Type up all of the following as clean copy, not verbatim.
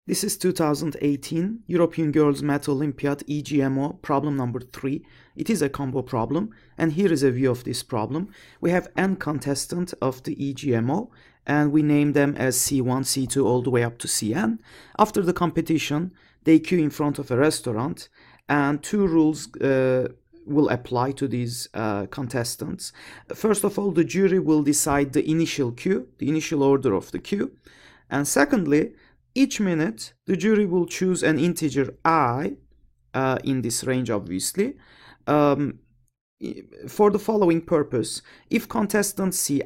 This is 2018 European Girls Math Olympiad EGMO problem number 3. It is a combo problem, and here is a view of this problem. We have n contestants of the EGMO, and we name them as C1, C2 all the way up to Cn. After the competition, they queue in front of a restaurant, and two rules will apply to these contestants. First of all, the jury will decide the initial queue, the initial order of the queue, and secondly, each minute, the jury will choose an integer I, in this range obviously, for the following purpose. If contestant Ci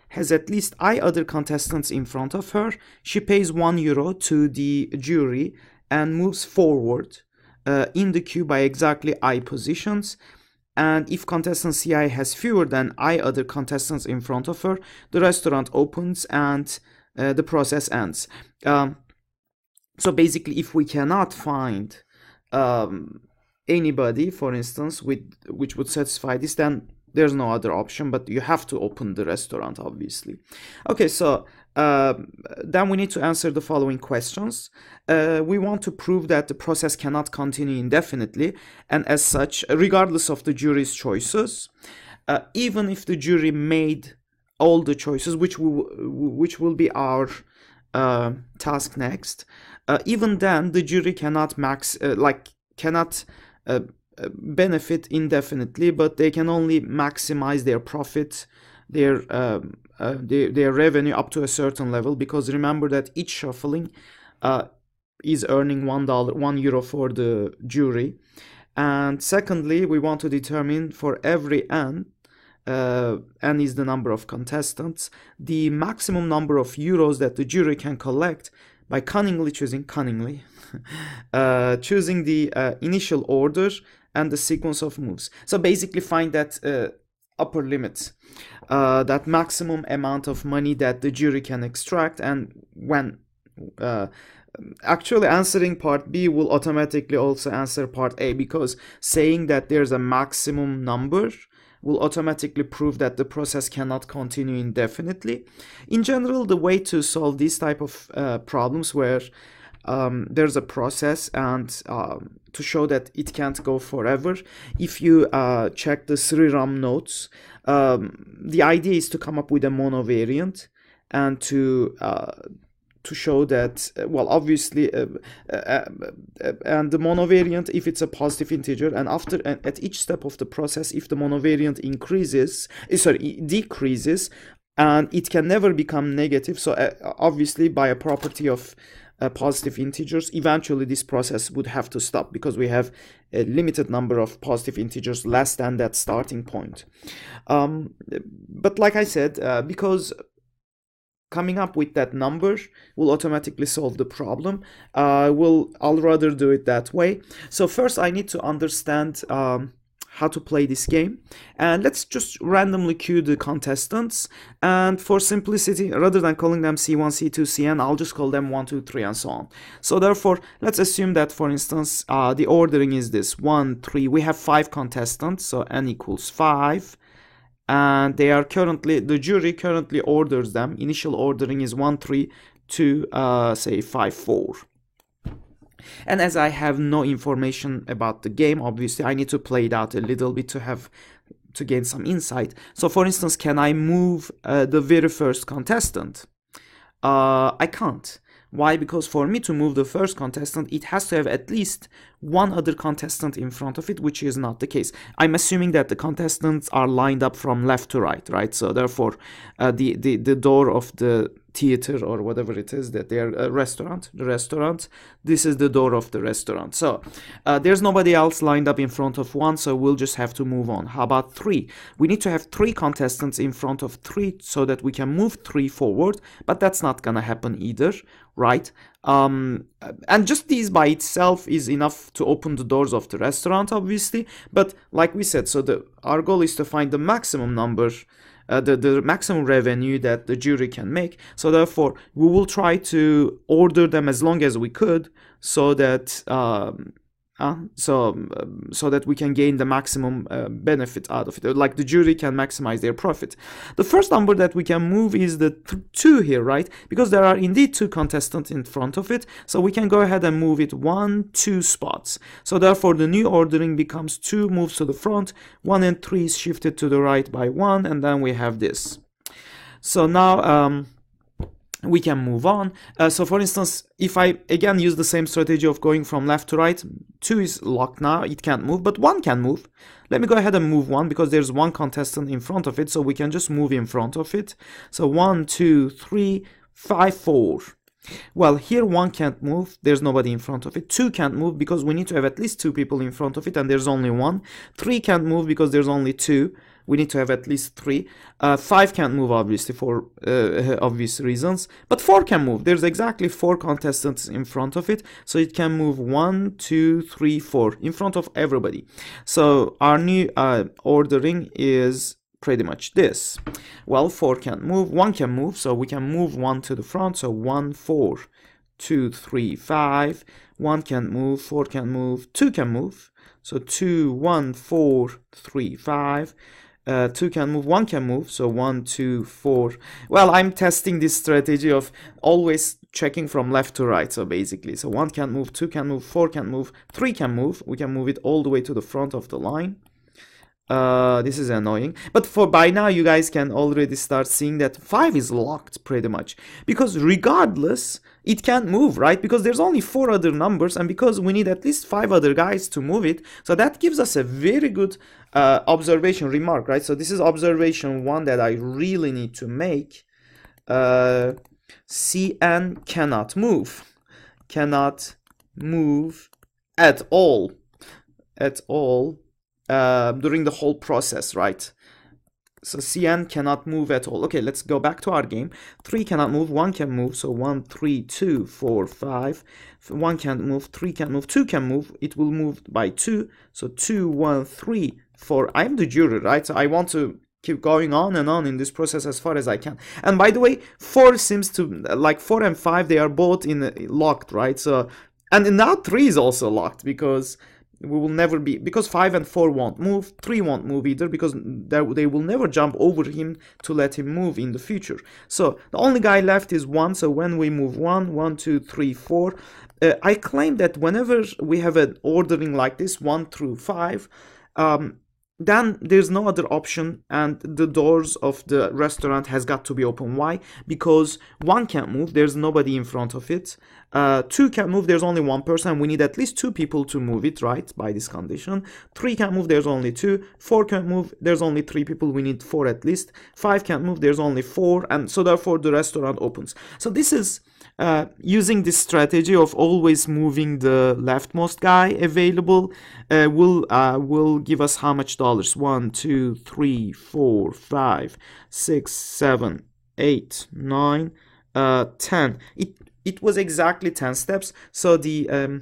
has at least I other contestants in front of her, she pays €1 to the jury and moves forward in the queue by exactly I positions. And if contestant Ci has fewer than I other contestants in front of her, the restaurant opens and the process ends. So basically, if we cannot find anybody, for instance, which would satisfy this, then there's no other option, but you have to open the restaurant, obviously. Okay, so then we need to answer the following questions. We want to prove that the process cannot continue indefinitely, and as such, regardless of the jury's choices, even if the jury made all the choices, which will be our task next, even then the jury cannot benefit indefinitely, but they can only maximize their profit, their revenue up to a certain level, because remember that each shuffling is earning €1 for the jury. And secondly, we want to determine for every n, n is the number of contestants, the maximum number of euros that the jury can collect by cunningly choosing the initial order and the sequence of moves. So basically find that upper limit, that maximum amount of money that the jury can extract, and when actually answering part B will automatically also answer part A, because saying that there's a maximum number will automatically prove that the process cannot continue indefinitely. In general, the way to solve these type of problems where there's a process and to show that it can't go forever, if you check the Sriram notes, the idea is to come up with a monovariant and to show that, well, obviously, and the monovariant, if it's a positive integer, and at each step of the process, if the monovariant decreases, and it can never become negative, so obviously by a property of positive integers, eventually this process would have to stop, because we have a limited number of positive integers less than that starting point. But like I said, because coming up with that number will automatically solve the problem, I'll rather do it that way. So first I need to understand how to play this game, and let's just randomly queue the contestants, and for simplicity, rather than calling them C1, C2, Cn, I'll just call them 1, 2, 3 and so on. So therefore, let's assume that, for instance, the ordering is this: 1, 3, we have 5 contestants, so n equals 5, and the jury currently orders them. Initial ordering is 1, 3 to say 5, 4. And as I have no information about the game, obviously I need to play it out a little bit to gain some insight. So for instance, can I move the very first contestant? I can't. Why? Because for me to move the first contestant, it has to have at least one other contestant in front of it, which is not the case. I'm assuming that the contestants are lined up from left to right? So therefore, the door of the theater, or whatever it is, that they are the restaurant, this is the door of the restaurant. So there's nobody else lined up in front of 1, so we'll just have to move on. How about 3? We need to have 3 contestants in front of 3 so that we can move 3 forward, but that's not gonna happen either, right? And just these by itself is enough to open the doors of the restaurant, obviously. But like we said, so our goal is to find the maximum number, the maximum revenue that the jury can make. So therefore, we will try to order them as long as we could, so that so that we can gain the maximum benefit out of it, like the jury can maximize their profit. The first number that we can move is the 2 here, right? Because there are indeed 2 contestants in front of it, so we can go ahead and move it 1, 2 spots. So therefore the new ordering becomes 2 moves to the front, 1 and 3 is shifted to the right by 1, and then we have this. So now we can move on. So for instance, if I again use the same strategy of going from left to right, 2 is locked now, it can't move, but 1 can move. Let me go ahead and move 1 because there's 1 contestant in front of it, so we can just move in front of it. So 1, 2, 3, 5, 4. Well, here 1 can't move, there's nobody in front of it. 2 can't move because we need to have at least 2 people in front of it, and there's only 1. 3 can't move because there's only 2. We need to have at least 3. 5 can't move, obviously, for obvious reasons. But 4 can move. There's exactly 4 contestants in front of it. So it can move 1, 2, 3, 4 in front of everybody. So our new ordering is pretty much this. Well, 4 can't move. 1 can move. So we can move 1 to the front. So 1, 4, 2, 3, 5. 1 can't move. 4 can move. 2 can move. So 2, 1, 4, 3, 5. 2 can move, 1 can move, so 1, 2, 4. Well, I'm testing this strategy of always checking from left to right, so basically. So 1 can move, 2 can move, 4 can move, 3 can move. We can move it all the way to the front of the line. This is annoying, but by now you guys can already start seeing that 5 is locked pretty much, because regardless it can't move, right? Because there's only 4 other numbers, and because we need at least 5 other guys to move it, so that gives us a very good observation remark, right? So this is observation 1 that I really need to make. Cn cannot move at all during the whole process, right? So Cn cannot move at all. Okay, let's go back to our game. 3 cannot move, 1 can move. So 1, 3, 2, 4, 5. 1 can't move, 3 can move, 2 can move. It will move by 2. So 2, 1, 3, 4. I'm the jury, right? So I want to keep going on and on in this process as far as I can. And by the way, 4 seems to, like 4 and 5, they are both locked, right? So, and now 3 is also locked because we will never be, because 5 and 4 won't move, 3 won't move either, because they will never jump over him to let him move in the future. So the only guy left is 1. So when we move 1, 1, 2, 3, 4, I claim that whenever we have an ordering like this, 1 through 5, then there's no other option, and the doors of the restaurant has got to be open. Why? Because 1 can't move, there's nobody in front of it. 2 can't move, there's only 1 person. We need at least 2 people to move it, right? By this condition. 3 can't move, there's only 2. 4 can't move, there's only 3 people. We need 4 at least. 5 can't move, there's only 4, and so therefore the restaurant opens. So this is using this strategy of always moving the leftmost guy available will give us how much dollars? 1, 2, 3, 4, 5, 6, 7, 8, 9, 10. It was exactly 10 steps. So the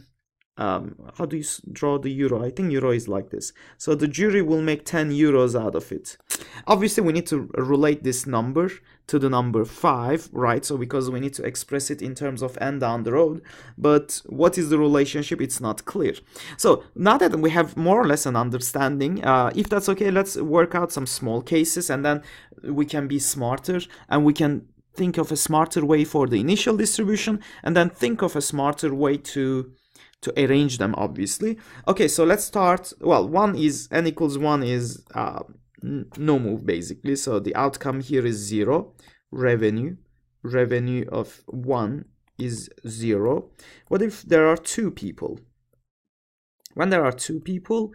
how do you draw the euro? I think euro is like this. So the jury will make 10 euros out of it. Obviously, we need to relate this number to the number 5, right? So because we need to express it in terms of n down the road. But what is the relationship? It's not clear. So now that we have more or less an understanding, if that's okay, let's work out some small cases, and then we can be smarter, and we can think of a smarter way for the initial distribution, and then think of a smarter way to arrange them, obviously. Okay, so let's start. Well, n equals 1 is no move, basically. So the outcome here is 0. Revenue of 1 is 0. What if there are 2 people? When there are 2 people,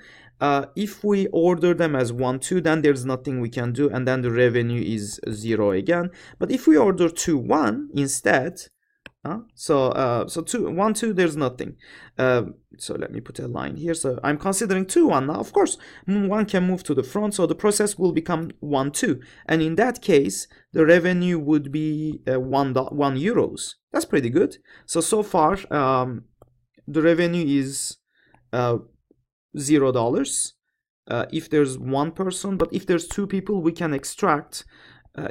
if we order them as 1, 2, then there's nothing we can do, and then the revenue is 0 again. But if we order 2, 1 instead, so 2, 1, 2, there's nothing. So let me put a line here. So I'm considering 2, 1 now. Of course, 1 can move to the front, so the process will become 1, 2. And in that case, the revenue would be 1 euros. That's pretty good. So far, the revenue is $0 if there's 1 person, but if there's 2 people, we can extract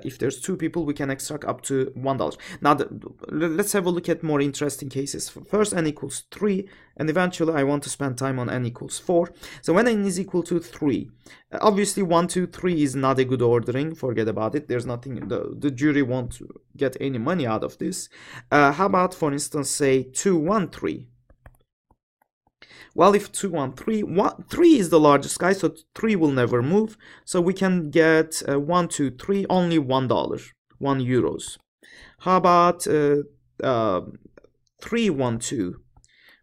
if there's two people, we can extract up to $1. Now, let's have a look at more interesting cases. First, n equals 3, and eventually I want to spend time on n equals 4. So when n is equal to 3, obviously 1, 2, 3 is not a good ordering. Forget about it. There's nothing, the jury won't get any money out of this. How about, for instance, say 2, 1, 3? Well, if 2, 1, 3, 3 is the largest guy, so 3 will never move. So we can get 1, 2, 3, only $1, 1 euros. How about 3, 1, 2?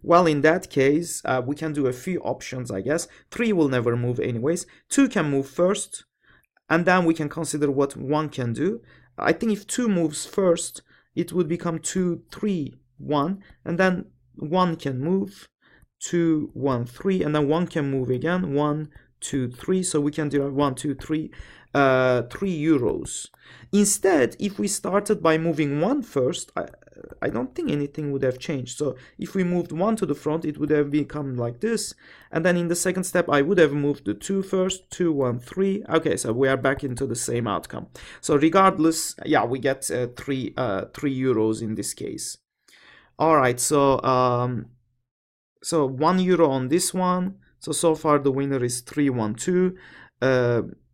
Well, in that case, we can do a few options, I guess. 3 will never move anyways. 2 can move first, and then we can consider what 1 can do. I think if 2 moves first, it would become 2, 3, 1, and then 1 can move. 2, 1, 3, and then 1 can move again. 1, 2, 3. So we can do 1, 2, 3, 3 euros. Instead, if we started by moving 1 first, I don't think anything would have changed. So if we moved 1 to the front, it would have become like this. And then in the second step, I would have moved the 2 first. 2, 1, 3. Okay, so we are back into the same outcome. So regardless, yeah, we get 3 euros in this case. All right, so 1 euro on this one. So far the winner is 3, 1, 2.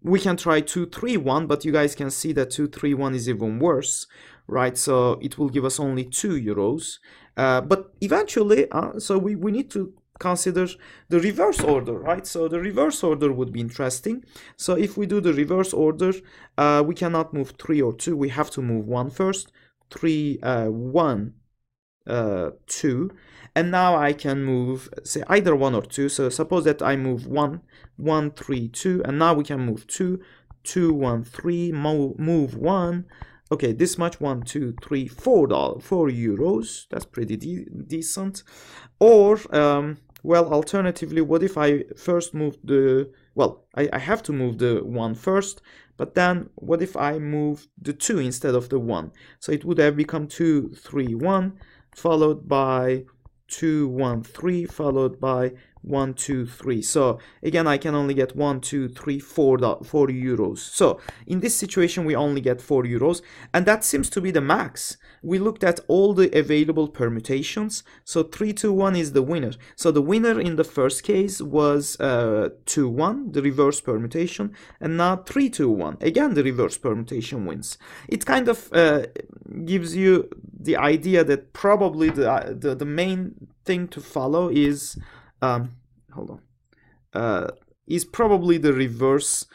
We can try 2, 3, 1, but you guys can see that 2, 3, 1 is even worse, right? So it will give us only 2 euros. But eventually, so we need to consider the reverse order, right? So the reverse order would be interesting. So if we do the reverse order, we cannot move 3 or 2. We have to move 1 first. 3, 1, 2, and now I can move, say, either 1 or 2. So suppose that I move 1, 1, 3, 2, and now we can move 2, 2, 1, 3, move 1. Okay, this much, 1, 2, 3, $4, 4 euros. That's pretty decent. Or, well, alternatively, what if I first move I have to move the 1 first, but then what if I move the 2 instead of the 1? So it would have become 2, 3, 1, followed by 2, 1, 3, followed by 1, 2, 3. So again, I can only get 1, 2, 3, 4 euros. So in this situation, we only get 4 euros, and that seems to be the max. We looked at all the available permutations. So 3, 2, 1 is the winner. So the winner in the first case was 2, 1, the reverse permutation, and now 3, 2, 1. Again, the reverse permutation wins. It kind of gives you the idea that probably the main thing to follow is is probably the reverse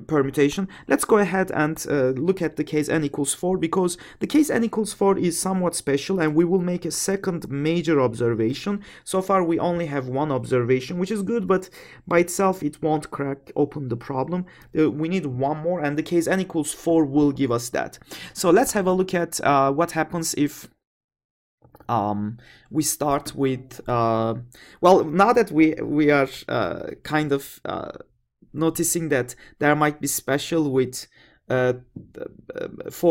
permutation. Let's go ahead and look at the case n equals 4, because the case n equals 4 is somewhat special, and we will make a second major observation. So far we only have one observation, which is good, but by itself it won't crack open the problem. We need one more, and the case n equals 4 will give us that. So let's have a look at what happens if we start with well, now that we are kind of noticing that there might be special with 4,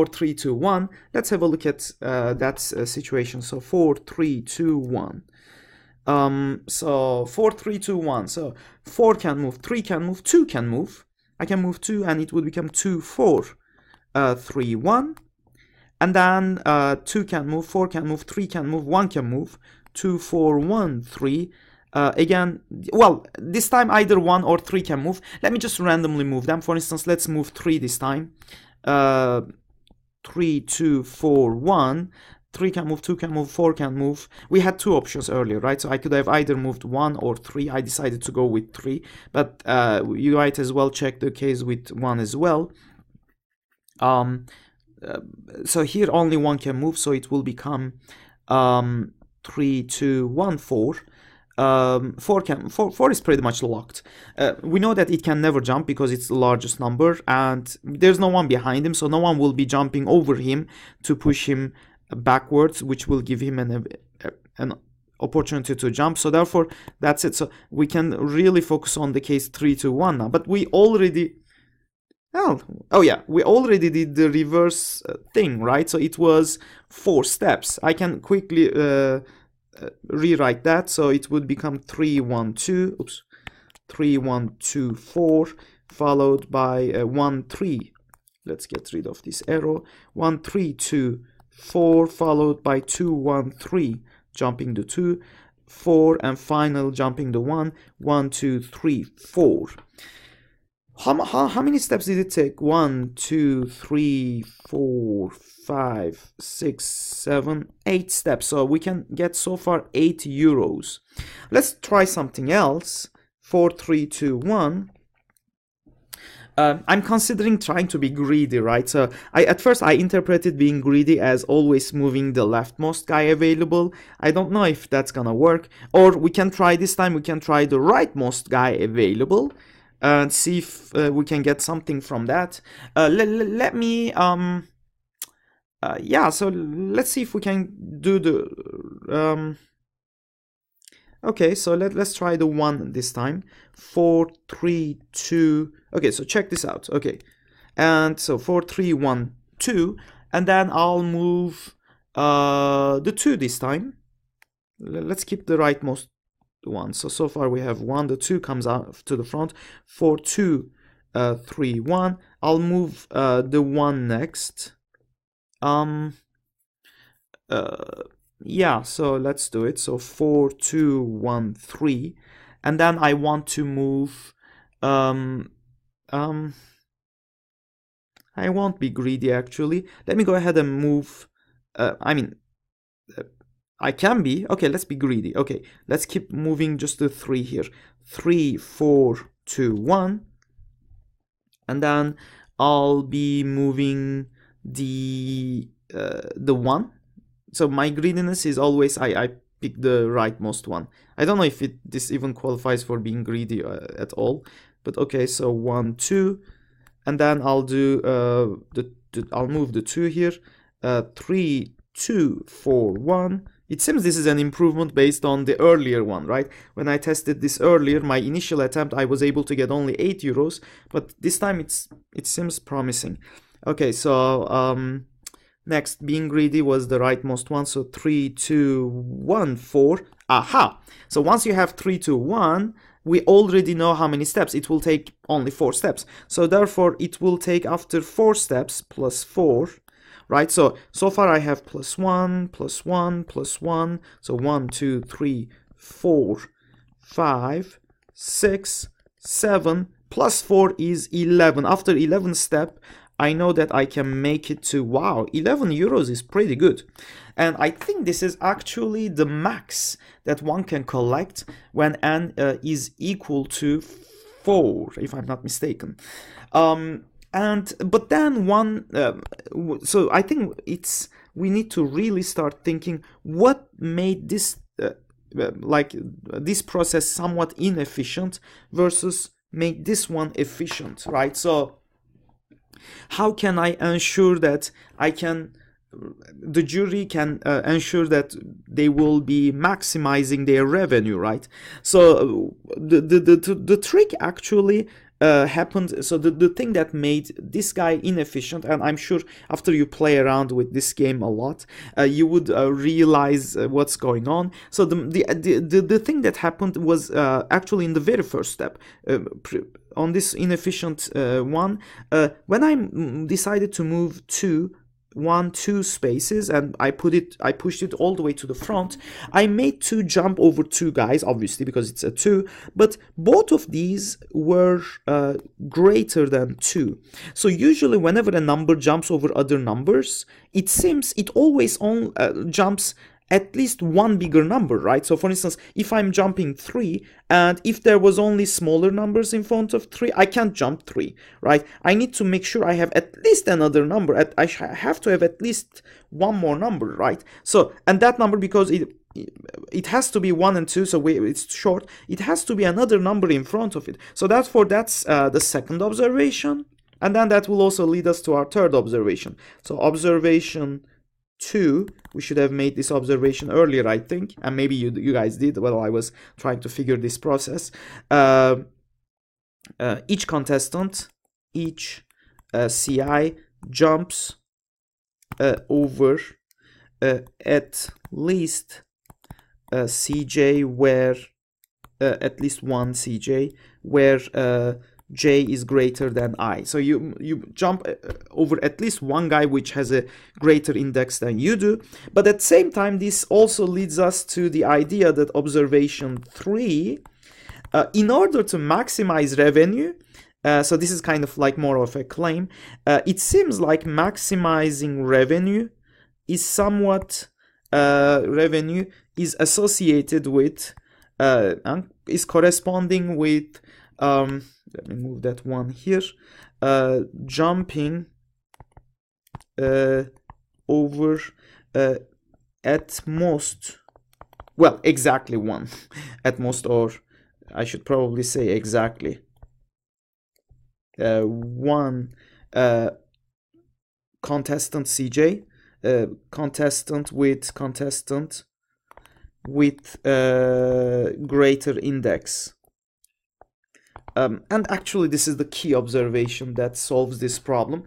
3, 2, 1, let's have a look at that situation. So 4, 3, 2, 1. So 4, 3, 2, 1. So 4 can move, 3 can move, 2 can move. I can move 2, and it would become 2, 4, 3, 1. And then 2 can move, 4 can move, 3 can move, 1 can move, 2, 4, 1, 3. Again, well, this time either 1 or 3 can move. Let me just randomly move them. For instance, let's move 3 this time. 3, 2, 4, 1. 3 can move, 2 can move, 4 can move. We had two options earlier, right? So I could have either moved 1 or 3. I decided to go with 3. But you might as well check the case with 1 as well. So here only 1 can move, so it will become 3, 2, 1, 4. 4 is pretty much locked. We know that it can never jump because it's the largest number, and there's no one behind him, so no one will be jumping over him to push him backwards, which will give him an opportunity to jump. So therefore, that's it. So we can really focus on the case 3, 2, 1 now. But we already... Oh yeah, we already did the reverse thing, right? So it was 4 steps. I can quickly rewrite that. So it would become 3, 1, 2. Oops, 3, 1, 2, 4, followed by 1, 3, let's get rid of this arrow. 1 3 2 4 followed by 2 1 3, jumping the 2, 4, and final jumping the 1, 1 2 3 4. How many steps did it take? 1 2 3 4 5 6 7 8 steps. So we can get so far 8 euros. Let's try something else. 4 3 2 1. I'm considering trying to be greedy, right? So at first I interpreted being greedy as always moving the leftmost guy available. I don't know if that's gonna work. Or we can try this time, we can try the rightmost guy available and see if we can get something from that. Let me yeah, so let's see if we can do the okay, so let's try the 1 this time. 4 3 2. Okay, so check this out. Okay, and so 4 3 1 2, and then I'll move the 2 this time. Let's keep the rightmost one. So far we have 1. The 2 comes out to the front. 4 2 3 1. I'll move the 1 next. Yeah, so let's do it. So 4 2 1 3, and then I want to move I won't be greedy actually. Let me go ahead and move I can be. Okay, let's be greedy. Okay, let's keep moving just the 3 here. 3 4 2 1, and then I'll be moving the 1. So my greediness is always I pick the rightmost one. I don't know if this even qualifies for being greedy at all, but okay. So 1 2, and then I'll do I'll move the 2 here. 3 2 4 1. It seems this is an improvement based on the earlier one, right? When I tested this earlier, my initial attempt I was able to get only 8 euros, but this time it seems promising. Okay, so next, being greedy was the rightmost one. So 3 2 1 4. Aha! So once you have 3 2 1, we already know how many steps. It will take only 4 steps. So therefore, it will take after 4 steps plus 4. Right, so far I have plus 1, plus 1, plus 1. So 1, 2, 3, 4, 5, 6, 7, plus 4 is 11. After 11 step, I know that I can make it to, wow, 11 euros is pretty good. And I think this is actually the max that one can collect when n is equal to 4, if I'm not mistaken. But then so I think we need to really start thinking what made this this process somewhat inefficient versus make this one efficient, right? So how can I ensure that the jury can ensure that they will be maximizing their revenue, right? So the trick actually happened. So the thing that made this guy inefficient, and I'm sure after you play around with this game a lot, you would realize what's going on. So the thing that happened was actually in the very first step. On this inefficient one, when I decided to move 2 spaces and I pushed it all the way to the front, I made 2 jump over 2 guys, obviously because it's a 2, but both of these were greater than 2. So usually whenever a number jumps over other numbers, it seems it always jumps at least one bigger number, right? So for instance, if I'm jumping 3 and if there was only smaller numbers in front of 3, I can't jump 3, right? I need to make sure I have at least another number. I have to have at least one more number, right? So, and that number, because it has to be 1 and 2, so it's short, it has to be another number in front of it. So that's the second observation, and then that will also lead us to our third observation. So observation 2, we should have made this observation earlier, I think, and maybe you guys did while I was trying to figure this process. Each contestant, each CI jumps over at least CJ where at least one CJ where j is greater than I. So you jump over at least one guy which has a greater index than you do. But at the same time, this also leads us to the idea that observation 3, in order to maximize revenue, so this is kind of like more of a claim, it seems like maximizing revenue is somewhat revenue is associated with is corresponding with let me move that one here, jumping over at most, well, exactly one at most, or I should probably say exactly one contestant CJ, contestant with greater index. And actually this is the key observation that solves this problem.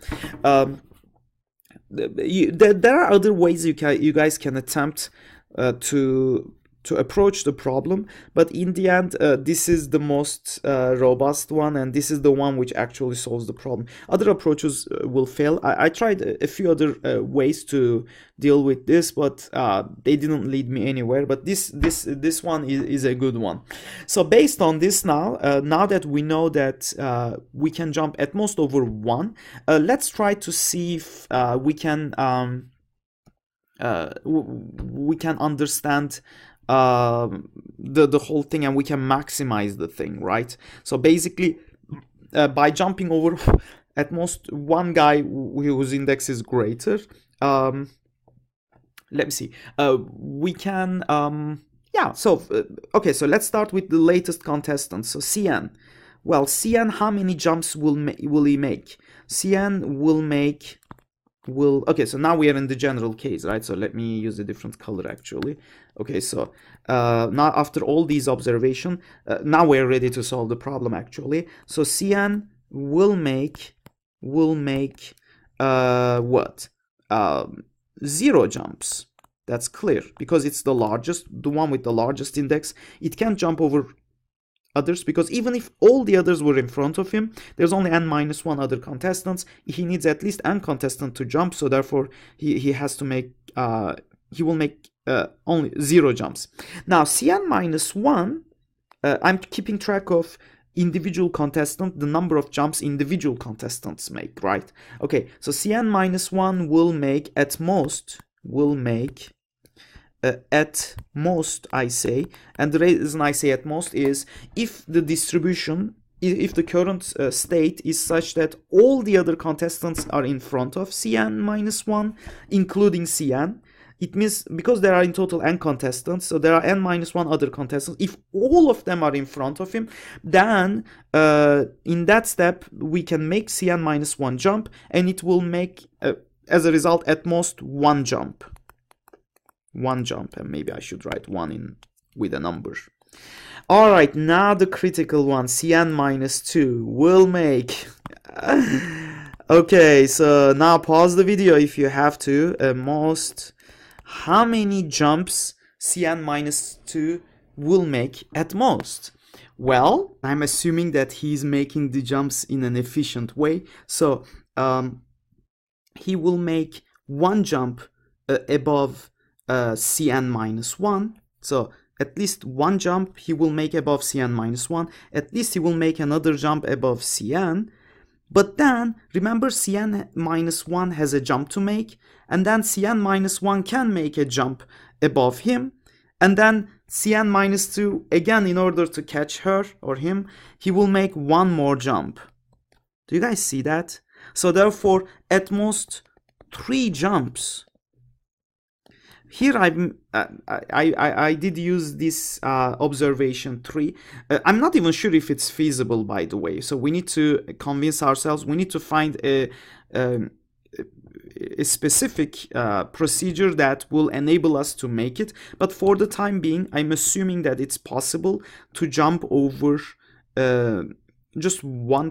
There are other ways you guys can attempt to approach the problem, but in the end, this is the most robust one, and this is the one which actually solves the problem. Other approaches will fail. I tried a few other ways to deal with this, but they didn't lead me anywhere. But this one is a good one. So based on this now that we know that we can jump at most over 1, let's try to see if we can understand the whole thing, and we can maximize the thing, right? So basically, by jumping over at most one guy whose index is greater, let me see, we can okay, so let's start with the latest contestant. So Cn, well, Cn, how many jumps will he make? Cn will okay, so now we are in the general case, right? So let me use a different color actually. Okay, so now after all these observations, now we're ready to solve the problem actually. So Cn will make what? 0 jumps. That's clear, because it's the largest, the one with the largest index. It can't jump over others, because even if all the others were in front of him, there's only n-1 other contestants. He needs at least n contestant to jump, so therefore he has to make he will make only 0 jumps. Now Cn-1, I'm keeping track of individual contestant, the number of jumps individual contestants make, right? Okay, so Cn-1 will make at most I say, and the reason I say at most is if the distribution, if the current state is such that all the other contestants are in front of Cn-1, including Cn, it means, because there are in total n contestants, so there are n-1 other contestants. If all of them are in front of him, then in that step we can make Cn-1 jump, and it will make as a result at most one jump, and maybe I should write 1 in with a number. All right, now the critical one, Cn-2 will make okay, so now pause the video if you have to. How many jumps Cn-2 will make at most? Well, I'm assuming that he's making the jumps in an efficient way, so he will make 1 jump above Cn-1, so at least 1 jump he will make above Cn-1, at least he will make another jump above Cn, but then remember Cn-1 has a jump to make, and then Cn-1 can make a jump above him, and then Cn-2 again, in order to catch her or him, he will make 1 more jump. Do you guys see that? So therefore at most 3 jumps. Here I did use this observation 3. I'm not even sure if it's feasible, by the way. So we need to convince ourselves. We need to find a specific procedure that will enable us to make it. But for the time being, I'm assuming that it's possible to jump over just one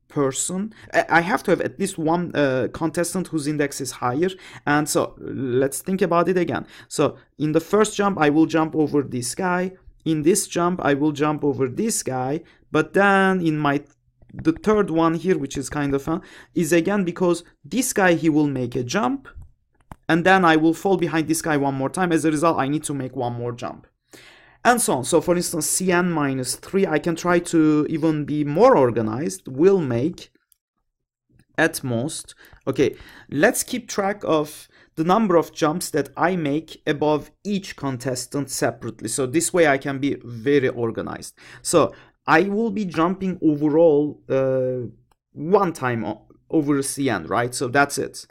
person. I have to have at least one contestant whose index is higher, and so let's think about it again. So in the first jump I will jump over this guy, in this jump I will jump over this guy, But then in the third one here, which is kind of is again because this guy, he will make a jump, and then I will fall behind this guy one more time. As a result, I need to make one more jump, and so on. So for instance, Cn minus 3, I can try to even be more organized, will make at most, okay, let's keep track of the number of jumps that I make above each contestant separately. So this way I can be very organized. So I will be jumping overall one time over Cn, right? So that's it.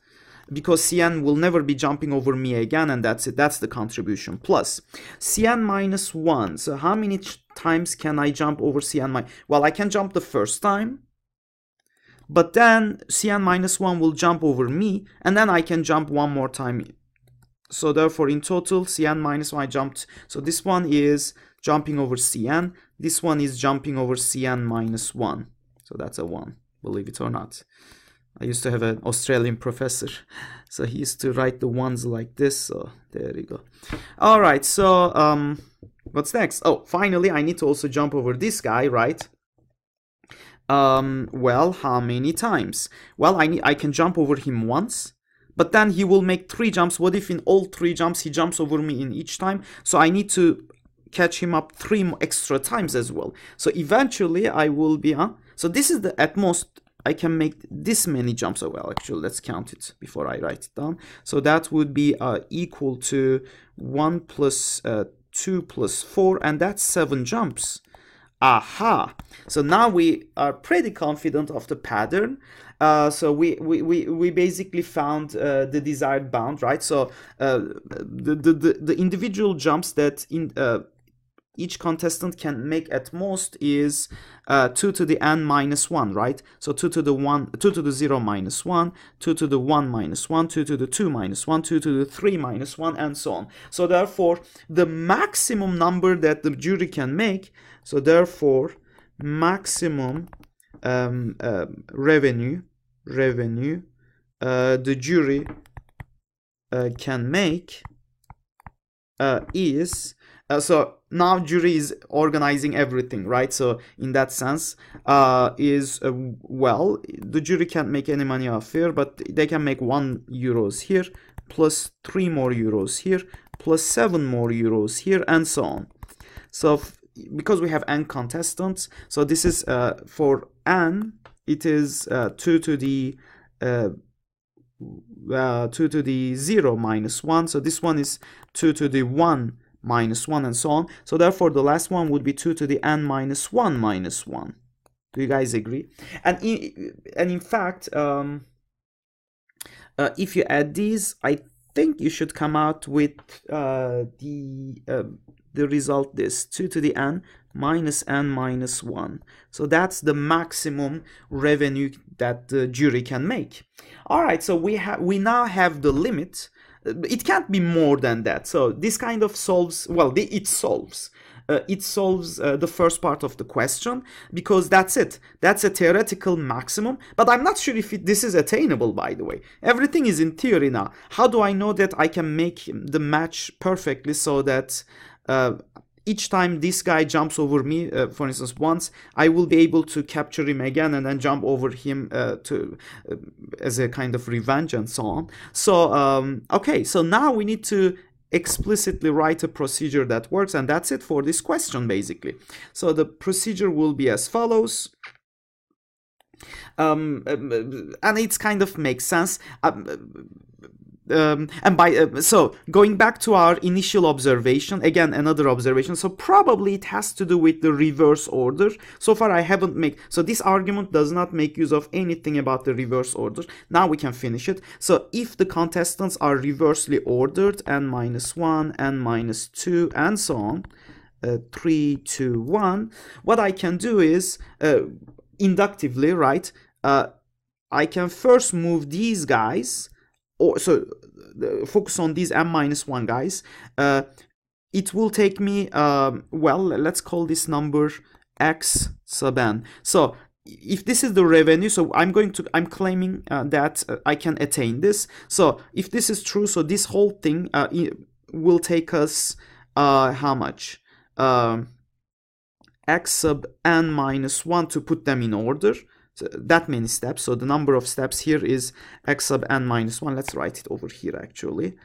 Because Cn will never be jumping over me again, and that's it. That's the contribution. Plus Cn minus 1. So how many times can I jump over Cn? Well, I can jump the first time, but then Cn minus 1 will jump over me, and then I can jump one more time. So therefore, in total, Cn minus 1 I jumped. So this one is jumping over Cn. This one is jumping over Cn minus 1. So that's a 1, believe it or not. I used to have an Australian professor, so he used to write the ones like this. So there you go. All right, so what's next? Oh, finally, I need to also jump over this guy, right? Well, how many times? Well, I can jump over him once, but then he will make 3 jumps. What if in all 3 jumps he jumps over me in each time? So I need to catch him up 3 extra times as well. So eventually I will be, so this is the at most I can make this many jumps. Oh, well, actually, let's count it before I write it down. So that would be equal to 1 plus 2 plus 4, and that's 7 jumps. Aha! So now we are pretty confident of the pattern. So we basically found the desired bound, right? So the individual jumps that each contestant can make at most is 2 to the n minus 1, right? So 2 to the 0 minus 1, 2 to the 1 minus 1, 2 to the 2 minus 1, 2 to the 3 minus 1, and so on. So therefore, the maximum number that the jury can make, so therefore, maximum revenue the jury can make is so now jury is organizing everything, right? So in that sense, is well, the jury can't make any money off here, but they can make €1 here, plus 3 more euros here, plus 7 more euros here, and so on. So because we have n contestants, so this is for n, it is 2 to the 0 minus 1. So this one is 2 to the 1 minus 1, and so on. So therefore, the last one would be 2 to the n minus 1 minus 1. Do you guys agree? And in fact, if you add these, I think you should come out with the result, this 2 to the n minus 1. So that's the maximum revenue that the jury can make. All right, so we now have the limit. It can't be more than that. So this kind of solves, well, it solves the first part of the question, because that's it. That's a theoretical maximum, but I'm not sure if this is attainable, by the way. Everything is in theory now. How do I know that I can make the match perfectly so that each time this guy jumps over me, for instance, once, I will be able to capture him again and then jump over him as a kind of revenge and so on. So, okay, so now we need to explicitly write a procedure that works, and that's it for this question, basically. So the procedure will be as follows. And it kind of makes sense. So going back to our initial observation, again another observation, so probably it has to do with the reverse order. So far I haven't made, so this argument does not make use of anything about the reverse order. Now we can finish it. So if the contestants are reversely ordered, n minus 1, n minus 2, and so on, 3, 2, 1, what I can do is inductively, right, I can first move these guys, or so focus on these m minus 1 guys. It will take me, well, let's call this number x sub n. So if this is the revenue, so I'm claiming that I can attain this. So if this is true, so this whole thing will take us how much? x sub n minus 1 to put them in order. So that many steps. So the number of steps here is x sub n minus 1. Let's write it over here actually.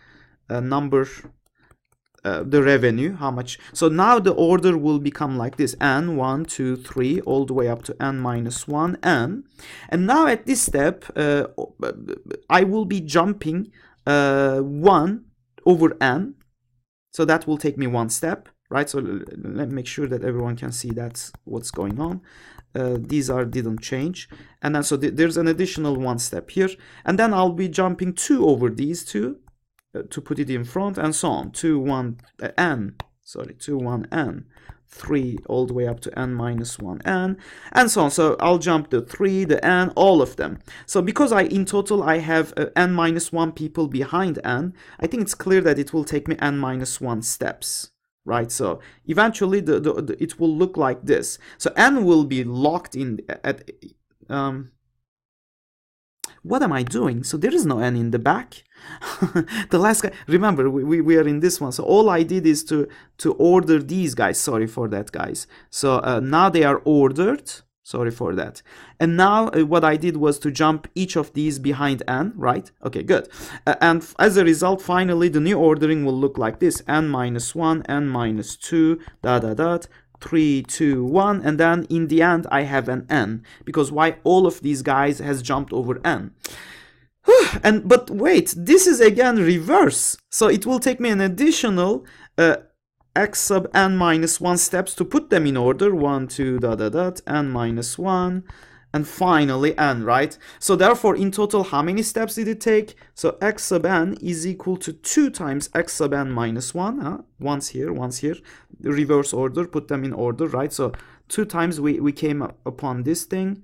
The revenue, how much. So now the order will become like this: n, 1, 2, 3, all the way up to n minus 1, n. And now at this step, I will be jumping 1 over n. So that will take me one step, right? So let me make sure that everyone can see that's what's going on. These didn't change. And then so there's an additional one step here. And then I'll be jumping 2 over these two to put it in front, and so on. 2, 1, n, 3 all the way up to n minus 1 n, and so on. So I'll jump the 3, the n, all of them. So because in total I have n minus 1 people behind n, I think it's clear that it will take me n minus 1 steps, right? So eventually it will look like this. So n will be locked in at what am I doing? So there is no n in the back. The last guy, remember, we are in this one. So all I did is to order these guys. Sorry for that, guys. So now they are ordered. Sorry for that. And now what I did was to jump each of these behind n, right? Okay, good. And as a result, finally, the new ordering will look like this: n minus 1, n minus 2, 3, 2, 1, and then in the end I have an n, because why? All of these guys has jumped over n. But wait, this is again reverse. So it will take me an additional x sub n minus 1 steps to put them in order. 1, 2, n minus 1, and finally n, right? So therefore, in total, how many steps did it take? So x sub n is equal to 2 times x sub n minus 1. Once here, the reverse order, put them in order, right? So 2 times we came upon this thing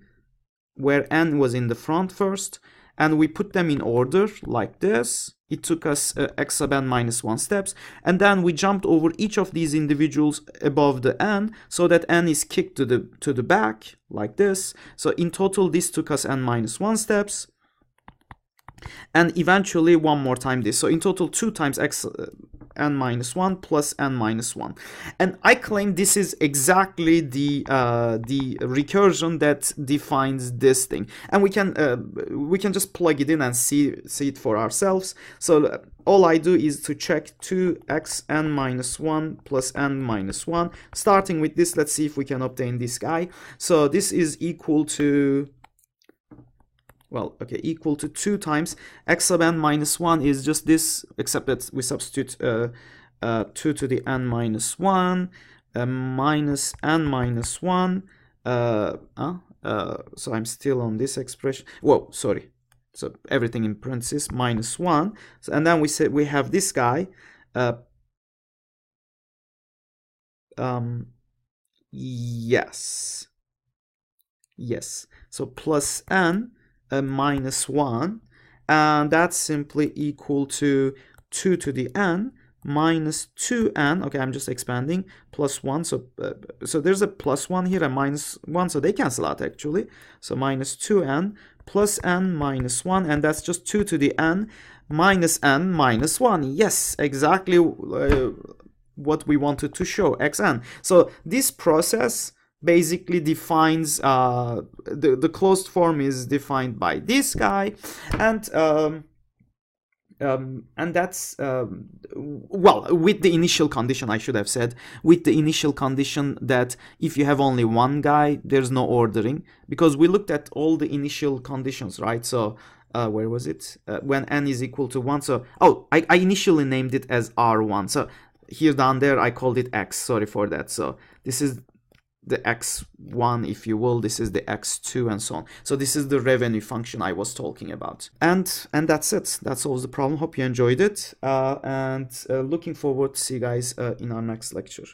where n was in the front first, and we put them in order like this. It took us x sub n minus 1 steps, and then we jumped over each of these individuals above the n, so that n is kicked to the back like this. So in total, this took us n minus 1 steps, and eventually one more time this. So in total, 2 times x n minus 1 plus n minus 1. And I claim this is exactly the recursion that defines this thing. And we can just plug it in and see it for ourselves. So all I do is to check 2xn minus 1 plus n minus 1. Starting with this, let's see if we can obtain this guy. So this is equal to, well, okay, equal to 2 times x sub n minus 1 is just this, except that we substitute 2 to the n minus 1 minus n minus 1. So I'm still on this expression. Whoa, sorry. So everything in parentheses, minus 1. So, and then we say we have this guy. Yes. So plus n minus 1, and that's simply equal to 2 to the n minus 2n. Okay, I'm just expanding, plus 1. So there's a plus 1 here and minus 1, so they cancel out actually. So minus 2n plus n minus 1, and that's just 2 to the n minus 1. Yes, exactly what we wanted to show, xn. So this process basically defines the closed form is defined by this guy, and that's well, with the initial condition, I should have said, with the initial condition that if you have only one guy, there's no ordering, because we looked at all the initial conditions, right? So where was it? When n is equal to 1. So I initially named it as r1. So here down there I called it x. Sorry for that. So this is the x1, if you will, this is the x2, and so on. So this is the revenue function I was talking about, and that's it. That solves the problem. Hope you enjoyed it, and looking forward to see you guys in our next lecture.